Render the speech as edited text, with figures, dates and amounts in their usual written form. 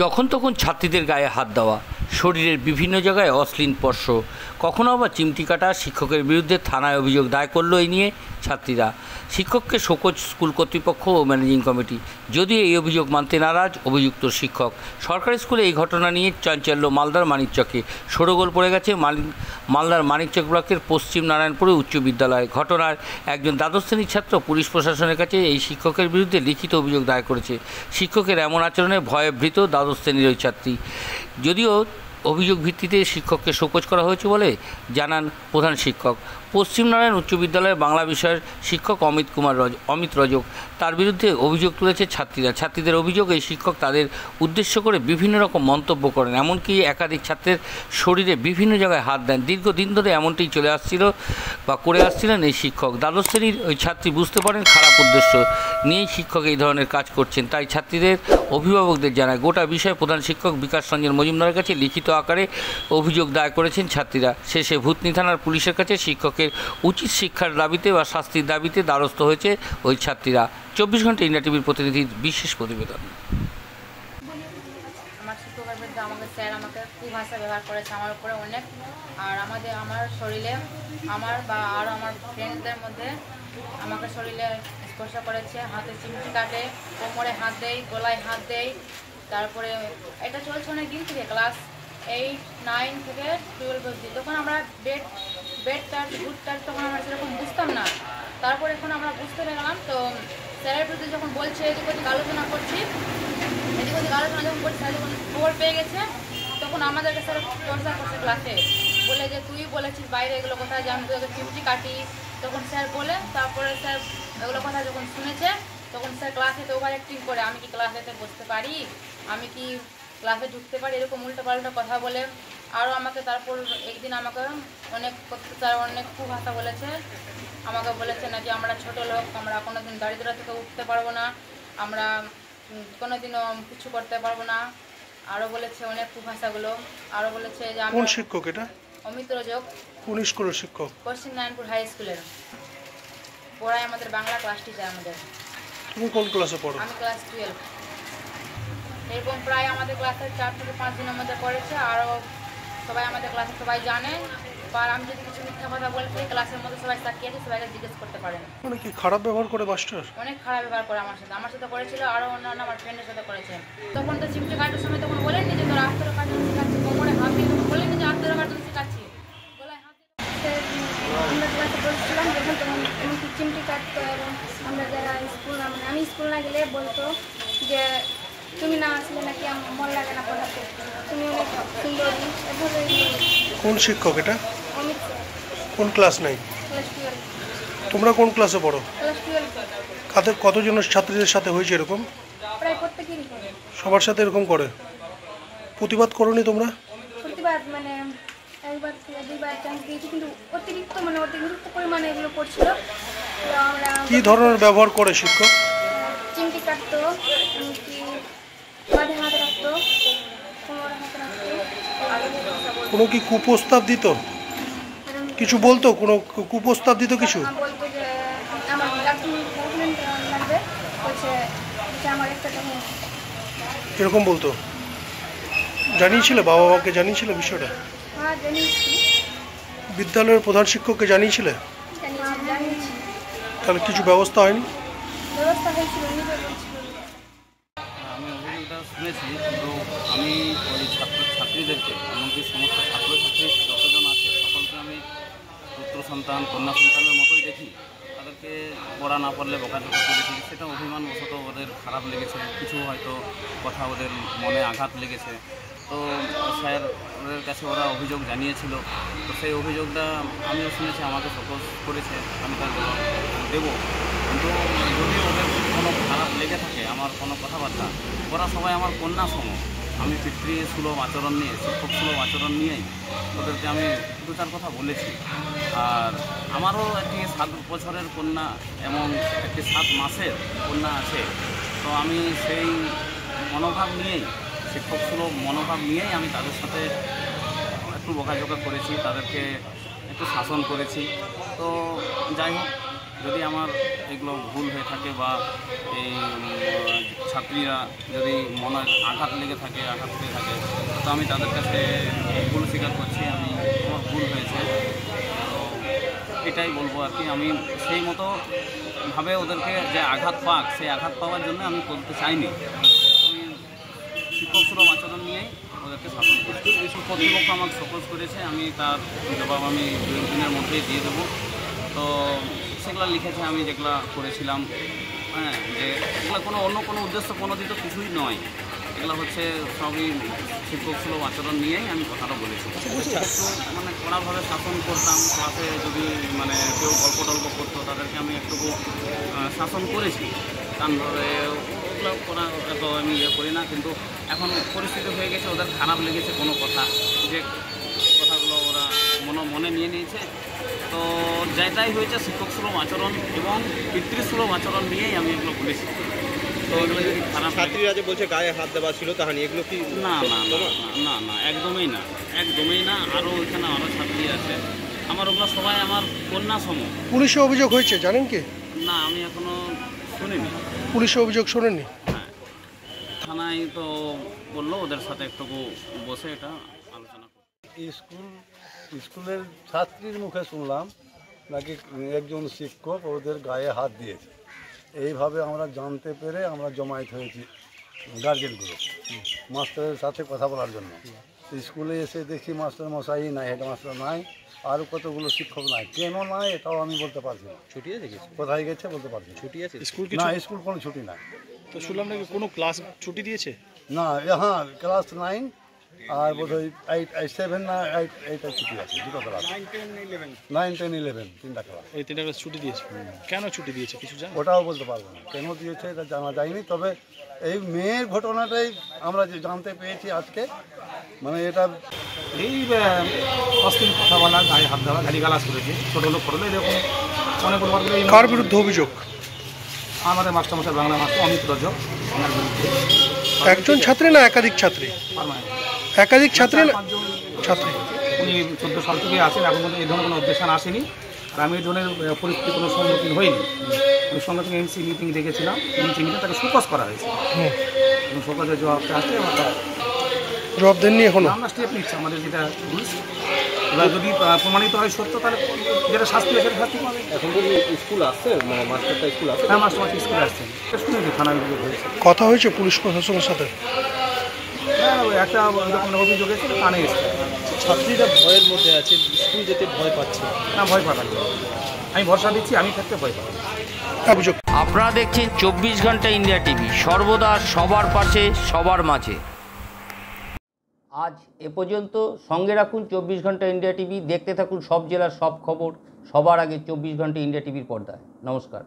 যখন তখন ছাত্রীদের গায়ে হাত দেওয়া, শরীরের বিভিন্ন জায়গায় অশ্লীল স্পর্শ, কখনো আবার চিমটি কাটা, শিক্ষকের বিরুদ্ধে থানায় অভিযোগ দায়ের করল এই নিয়ে ছাত্রীরা। শিক্ষককে শোকজ স্কুল কর্তৃপক্ষ ও ম্যানেজিং কমিটি, যদিও এই অভিযোগ মানতে নারাজ অভিযুক্ত শিক্ষক। সরকারি স্কুলে এই ঘটনা নিয়ে চাঞ্চল্য মালদার মানিকচকে। শোরগোল পড়ে গেছে মালদার মানিকচক ব্লকের পশ্চিম নারায়ণপুরে উচ্চ বিদ্যালয়। ঘটনার একজন দ্বাদশ শ্রেণীর ছাত্র পুলিশ প্রশাসনের কাছে এই শিক্ষকের বিরুদ্ধে লিখিত অভিযোগ দায়ের করেছে। শিক্ষকের এমন আচরণে ভয়ে ভীত দ্বাদশ শ্রেণীর ওই ছাত্রী। যদিও অভিযোগ ভিত্তিতে শিক্ষককে শোকজ করা হয়েছে বলে জানান প্রধান শিক্ষক। পশ্চিম নারায়ণ উচ্চ বিদ্যালয়ের বাংলা বিষয়ের শিক্ষক অমিত রজক। তার বিরুদ্ধে অভিযোগ তুলেছে ছাত্রীরা। ছাত্রীদের অভিযোগ, এই শিক্ষক তাদের উদ্দেশ্য করে বিভিন্ন রকম মন্তব্য করেন, এমনকি একাধিক ছাত্রের শরীরে বিভিন্ন জায়গায় হাত দেন। দীর্ঘদিন ধরে এমনটাই চলে আসছিল বা করে আসছিলেন এই শিক্ষক। দ্বাদশ শ্রেণীর ওই ছাত্রী বুঝতে পারেন খারাপ উদ্দেশ্য নিয়েই শিক্ষক এই ধরনের কাজ করছেন, তাই ছাত্রীদের অভিভাবকদের জানায়। গোটা বিষয়ে প্রধান শিক্ষক বিকাশ রঞ্জন মজুমদারের কাছে লিখিত আকারে অভিযোগ দায়ের করেছেন ছাত্রীরা। শেষে ভূতনি থানার পুলিশের কাছে শিক্ষকের উচিত শিক্ষার দাবিতে বা শাস্তির দাবিতে দ্বারস্থ হয়েছে ওই ছাত্রীরা। 24 ঘন্টা ইন্ডিয়া টিভির প্রতিনিধির বিশেষ প্রতিবেদন। আমার শিক্ষকের বিরুদ্ধে আমাকে স্যার আমাকে কুভাষা ব্যবহার করেছে আমার উপরে অনেক। আর আমার শরীরে আমার বা আরও আমার ফ্রেন্ডদের মধ্যে আমাকে শরীরে স্পর্শ করেছে, হাতে চিমটি কাটে, কোমরে হাত দেয়, গলায় হাত দেয়। তারপরে এটা চলছে অনেক দিন থেকে, ক্লাস 8, 9 থেকে 12 অবধি। তখন আমরা বেড টাচ গুড টাচ তখন আমরা সেরকম বুঝতাম না। তারপর এখন আমরা বুঝতে পেলাম। তো স্যারের বিরুদ্ধে যখন বলছে এদিক ওদিক আলোচনা করছি, এদিক ওদিক আলোচনা যখন করছি, স্যার যখন খবর পেয়ে গেছে তখন আমাদেরকে স্যার চর্চা করছে ক্লাসে, বলে যে তুই বলেছিস বাইরে এগুলো কথা যে আমি তোকে চিমটি কাটি। তখন স্যার বলে, তারপরে স্যার এগুলো কথা যখন শুনেছে তখন স্যার ক্লাসে তো ওভার অ্যাক্টিং করে, আমি কি ক্লাসেতে বসতে পারি, আমি কি ক্লাসে ঢুকতে পারি, এরকম উল্টোপাল্টা কথা বলে। আরও আমাকে তারপর একদিন আমাকে অনেক স্যার অনেক কুভাষা বলেছে। আমাকে বলেছে নাকি আমরা ছোট লোক, আমরা কোনোদিন দারিদ্র থেকে উঠতে পারবো না, আমরা কোনোদিনও কিছু করতে পারবো না। আরও বলেছে অনেক কুভাষাগুলো। আরও বলেছে যে কোন শিক্ষক এটা? অমিত রজক। কোন স্কুলের শিক্ষক? পশ্চিম নারায়ণপুর হাই স্কুলের পড়ায় আমাদের বাংলা ক্লাস টিচার আমাদের। তুমি কোন ক্লাসে পড়ো? আমি ক্লাস 12। এরকম প্রায় আমাদের ক্লাসে 4 থেকে 5 দিনের মধ্যে করেছে। আরও সবাই আমাদের ক্লাসে সবাই জানে। আর আমি যদি কিছু মিথ্যা কথা বলছি ক্লাসের মধ্যে সবাই তাকিয়ে আছে, সবাইকে জিজ্ঞেস করতে পারেন। মানে কি খারাপ ব্যবহার করে মাস্টার? অনেক খারাপ ব্যবহার করে আমার সাথে করেছিল, আরও অন্যান্য আমার ফ্রেন্ডের সাথে করেছে। তখন তো চিমটি কাটার সময় তখন বলেনি যে তোর আত্মর কাটতে শেখাচ্ছি, কোমরে হাত দিয়ে তখন বলেনি যে আত্মর কাটতে শেখাচ্ছি, গলায় হাত দিয়ে। আমরা ক্লাসে পড়ছিলাম যখন তখন এমনকি চিমটি কাটতো, এবং আমরা যারা আমি স্কুল না গেলে বলতো যে তুমি না আসলে নাকি মন লাগে না পড়াতে, তুমি অনেক সুন্দরী, এভাবে। কোন শিক্ষক এটা? অমিত স্যার। কোন ক্লাস নাই? ক্লাস 12। তোমরা কোন ক্লাসে পড়ো? ক্লাস 12। কতজন ছাত্রীদের সাথে হয়েছে এরকম? প্রায় প্রত্যেকেরই করে। সবার সাথে এরকম করে? প্রতিবাদ করোনি তোমরা? প্রতিবাদ মানে একবার থেকে 2বার চান্স দিয়েছি, কিন্তু অতিরিক্ত পরিমাণে এগুলো করছিল। তো আমরা কি ধরনের ব্যবহার করে শিক্ষক? চিমটি কাটতো, এমনকি কাঁধে হাত রাখতো, কোমরে হাত রাখতো। কোনো কি কুপ্রস্তাব দিত? কিছু বলতো? কোনো কুপ্রস্তাব দিত কিছু? বলতো যে আমার গার্লফ্রেন্ড লাগবে, বলছে আমার একটা টাকা। এরকম বলতো? জানিয়েছিলে? বাবা মাকে জানিয়েছিলে বিষয়টা? হ্যাঁ জানিয়েছি। বিদ্যালয়ের প্রধান শিক্ষককে জানিয়েছিলে? জানিয়েছি। তাহলে কিছু ব্যবস্থা হয়নি? ব্যবস্থা হয়েছিল, নিজে বলছিল। আমি অভিযোগটা শুনেছি, কিন্তু আমি ওই ছাত্রীদেরকে, এমনকি সমস্ত ছাত্রছাত্রী যতজন আছে সকলকে আমি পুত্র সন্তান কন্যা সন্তানের মতোই দেখি। তাদেরকে পড়া না পারলে বকাঝকা করেছি, সেটা অভিমানবশত ওদের খারাপ লেগেছে, কিছু হয়তো কথা ওদের মনে আঘাত লেগেছে। তো স্যারের কাছে ওরা অভিযোগ জানিয়েছিল। তো সেই অভিযোগটা আমিও শুনেছি, আমাকে ফোকাস করেছে, আমি তার জবাব দেবো। কিন্তু যদি ওদের কোনো খারাপ লেগে থাকে আমার কোনো কথাবার্তা, ওরা সবাই আমার কন্যা সম। আমি পিতৃসুলভ আচরণ নিয়ে, শিক্ষক সুলভ আচরণ নিয়েই ওদেরকে আমি 2-4 কথা বলেছি। আর আমারও একটি 7 বছরের কন্যা এবং একটি 7 মাসের কন্যা আছে। তো আমি সেই মনোভাব নিয়েই, শিক্ষক সুলভ মনোভাব নিয়েই আমি তাদের সাথে একটু বকাঝকা করেছি, তাদেরকে একটু শাসন করেছি। তো যাই হোক, যদি আমার এগুলো ভুল হয়ে থাকে বা এই ছাত্রীরা যদি মনে আঘাত লেগে থাকে, আঘাত পেয়ে থাকে, তো আমি তাদের কাছে ভুল স্বীকার করছি, আমি আমার ভুল হয়েছে। তো এটাই বলবো আর কি, আমি সেই মতো ভাবে ওদেরকে যে আঘাত পাক, সেই আঘাত পাওয়ার জন্য আমি করতে চাইনি। আমি শিক্ষক সুলভ আচরণ নিয়েই ওদেরকে শাসন করছি। এইসব কর্তৃপক্ষ আমাকে সপোজ করেছে, আমি তার জবাব আমি 2 দিনের মধ্যেই দিয়ে দেবো। তো সেগুলো লিখেছে আমি যেগুলো করেছিলাম, হ্যাঁ, যে এগুলো কোনো অন্য কোনো উদ্দেশ্য কোনো দিন তো কিছুই নয়, এগুলো হচ্ছে সবই শিক্ষক সুলভ আচরণ নিয়েই আমি কথাটা বলেছি। একটু মানে কড়াভাবে শাসন করতাম, ক্লাসে যদি মানে কেউ গল্প টল্প করতো তাদেরকে আমি একটু শাসন করেছি, কারণ ওগুলো করা এত আমি ইয়ে করি না। কিন্তু এখন পরিস্থিতি হয়ে গেছে, ওদের খারাপ লেগেছে কোনো কথা, যে কথাগুলো ওরা মনে নিয়ে নিয়েছে। তো যেটাই হয়েছে শিক্ষক সুলভ আচরণ এবং পিতৃসুলভ আচরণ নিয়েই আমি এগুলো বলেছি। তো এগুলো যদি খারাপ ছাত্রীরা যে বলছে গায়ে হাত দেওয়া ছিল তাহানি, এগুলো কি না না না না না একদমই না, একদমই না। আরও ওইখানে আরও ছাত্রী আছে আমার, ওগুলো সবাই আমার কন্যা সম। পুলিশে অভিযোগ হয়েছে জানেন কি? না, আমি এখনো শুনিনি। পুলিশে অভিযোগ শোনেননি? হ্যাঁ, থানায় তো বললো ওদের সাথে একটু বসে এটা আলোচনা করতে। স্কুলের ছাত্রীর মুখে শুনলাম নাকি একজন শিক্ষক ওদের গায়ে হাত দিয়েছে। এইভাবে আমরা জানতে পেরে আমরা জমায়েত হয়েছি গার্জেনগুলো মাস্টারের সাথে কথা বলার জন্য। স্কুলে এসে দেখি মাস্টার মশাই নাই, হেডমাস্টার নাই, আরও কতগুলো শিক্ষক নাই। কেন নাই এটাও আমি বলতে পারছি না। ছুটি আছে কি? কোথায় গেছে বলতে পারছি না। ছুটি আছে স্কুল না, স্কুল কোনো ছুটি নাই। তো শুনলাম নাকি কোনো ক্লাস ছুটি দিয়েছে? না, হ্যাঁ, ক্লাস 9 আর বোধহয় 8, 7 না 8 ছুটি আছে, দুটো ক্লাস। 9, 10, 11 তিনটা ক্লাস। এই 3টা ক্লাস ছুটি দিয়েছে। কেন ছুটি দিয়েছে কিছু জানো? ওটাও বলতে পারবো না, কেন দিয়েছে এটা জানা যায়নি। তবে এই মেয়ের ঘটনাটাই আমরা যে জানতে পেয়েছি আজকে, মানে এটা এই অশ্লীল কথা বলা, গায়ে হাত দেওয়া, গালিগালাজ করেছে, ছোটো লোক ফটো এরকম অনেকগুলো। কার বিরুদ্ধে অভিযোগ? আমাদের মাস্টারমশাই, বাংলা মাস্টার অমিত রজক, ওনার বিরুদ্ধে। একজন ছাত্রী না একাধিক ছাত্রী? একাধিক ছাত্রী না 5 জন ছাত্রী? উনি 14 সাল থেকে আছেন, এখন পর্যন্ত এই ধরনের কোনো অবজেকশন আসেনি। আর আমি এই ধরনের পরিস্থিতি কোনো সম্মুখীন হইনি। আমি সঙ্গে সঙ্গে এমসি মিটিং ডেকেছিলাম, এমসি মিটিং তাকে শোকজ করা হয়েছে এবং শোকজের জবাবটা আসছে। জবাব দেননি এখনো? আমরা স্টেপ নিচ্ছি, আমাদের যেটা রুলস। এবার যদি প্রমাণিত হয় সত্য, তাহলে যেটা শাস্তি আছে শাস্তি পাবে। এখন তো স্কুল আসছে, মানে মাস্টারটা স্কুল আসছে? হ্যাঁ, মাস্টার স্কুলে আসছেন, শুনেছি থানায় অভিযোগ হয়েছে। কথা হয়েছে পুলিশ প্রশাসনের সাথে? হ্যাঁ, একটা যখন অভিযোগ এসেছে কানে এসছে। ছাত্রীরা ভয়ের মধ্যে আছে, স্কুল যেতে ভয় পাচ্ছে। না, ভয় পাবেন, আমি ভরসা দিচ্ছি, আমি থাকতে ভয় পাবেন। অভিযোগ। আপনারা দেখছেন 24 ঘন্টা ইন্ডিয়া টিভি, সর্বদা সবার পাশে, সবার মাঝে। আজ এ পর্যন্ত। সঙ্গে রাখুন 24 ঘন্টা ইন্ডিয়া টিভি, দেখতে থাকুন সব জেলার সব খবর সবার আগে 24 ঘন্টা ইন্ডিয়া টিভির পর্দায়। নমস্কার।